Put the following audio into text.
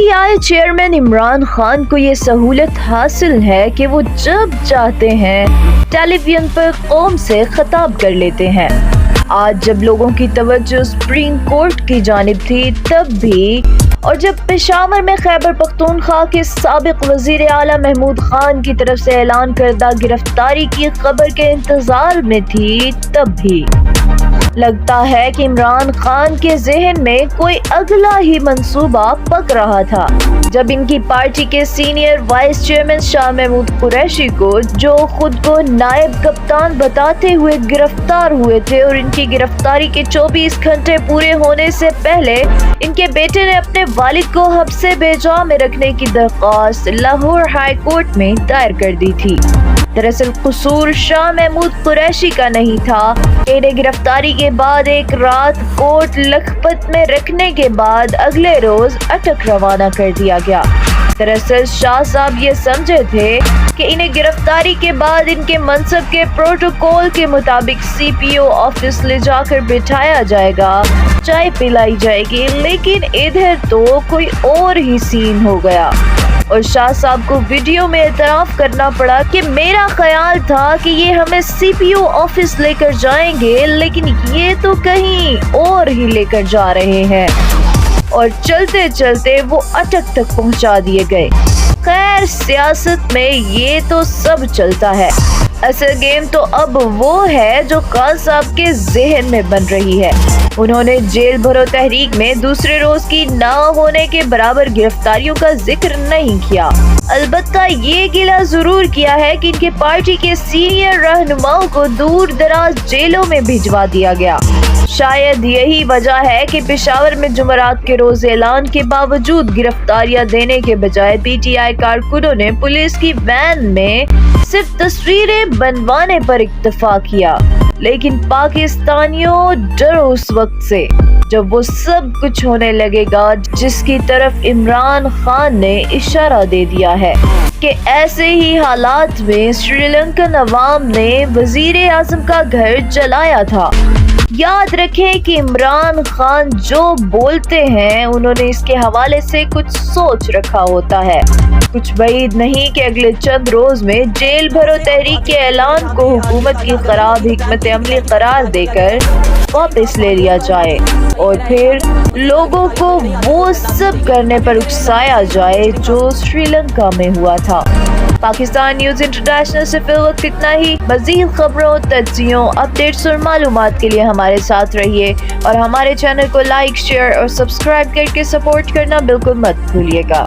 PTI chairman Imran Khan کو یہ سہولت حاصل ہے کہ وہ جب چاہتے ہیں ٹیلی ویژن پر قوم سے خطاب کر لیتے ہیں۔ آج جب لوگوں کی توجہ سپریم کورٹ کی جانب تھی تب بھی، اور جب پشاور میں خیبر پختونخوا کے سابق وزیر اعلیٰ محمود خان کی طرف سے اعلان کردہ گرفتاری کی خبر کے انتظار میں تھی تب بھی، لگتا ہے کہ عمران خان کے ذہن میں کوئی اگلا ہی منصوبہ پک رہا تھا۔ جب ان کی پارٹی کے senior vice chairman Shah Mahmood Qureshi کو، جو خود کو نائب کپتان بتاتے ہوئے گرفتار ہوئے تھے، اور ان کی گرفتاری کے 24 گھنٹے پورے ہونے سے پہلے ان کے بیٹے نے اپنے والد کو حبس بے جا میں رکھنے کی درخواست لاہور ہائی کورٹ میں دائر کر دی تھی۔ دراصل قصور شاہ محمود قریشی کا نہیں تھا۔ انہیں گرفتاری کے بعد ایک رات کوٹ لکھپت میں رکھنے کے بعد اگلے روز اٹک روانہ کر دیا گیا۔ دراصل شاہ صاحب یہ سمجھے تھے کہ انہیں گرفتاری کے بعد ان کے منصب کے پروٹوکول کے مطابق CPO آفس لے جا کر بٹھایا جائے گا، چائے پلائی جائے گی، لیکن ادھر تو کوئی اور ہی سین ہو گیا، اور شاہ صاحب کو ویڈیو میں اعتراف کرنا پڑا کہ میرا خیال تھا کہ یہ ہمیں CPO آفس لے کر جائیں گے، لیکن یہ تو کہیں اور ہی لے کر جا رہے ہیں، اور چلتے چلتے وہ اٹک تک پہنچا دیے گئے۔ خیر، سیاست میں یہ تو سب چلتا ہے، اصل گیم تو اب وہ ہے جو خان صاحب کے ذہن میں بن رہی ہے۔ انہوں نے جیل بھرو تحریک میں دوسرے روز کی نہ ہونے کے برابر گرفتاریوں کا ذکر نہیں کیا، البتہ یہ گلہ ضرور کیا ہے کہ ان کی پارٹی کے سینئر رہنماؤں کو دور دراز جیلوں میں بھجوا دیا گیا۔ شاید یہی وجہ ہے کہ پشاور میں جمعرات کے روز اعلان کے باوجود گرفتاریاں دینے کے بجائے PTI کارکنوں نے پولیس کی وین میں صرف تصویریں بنوانے پر اکتفا کیا۔ لیکن پاکستانیوں ڈرو اس وقت سے جب وہ سب کچھ ہونے لگے گا جس کی طرف عمران خان نے اشارہ دے دیا ہے، کہ ایسے ہی حالات میں سری لنکن عوام نے وزیر اعظم کا گھر جلایا تھا۔ یاد رکھیں کہ عمران خان جو بولتے ہیں انہوں نے اس کے حوالے سے کچھ سوچ رکھا ہوتا ہے۔ کچھ بعید نہیں کہ اگلے چند روز میں جیل بھرو تحریک کے اعلان کو حکومت کی خراب حکمت عملی قرار دے کر واپس لے لیا جائے، اور پھر لوگوں کو وہ سب کرنے پر اکسایا جائے جو سری لنکا میں ہوا تھا۔ پاکستان نیوز انٹرنیشنل سے فی الوقت اتنا ہی۔ مزید خبروں، تجزیوں، اپڈیٹس اور معلومات کے لیے ہمارے ساتھ رہیے، اور ہمارے چینل کو لائک، شیئر اور سبسکرائب کر کے سپورٹ کرنا بالکل مت بھولیے گا۔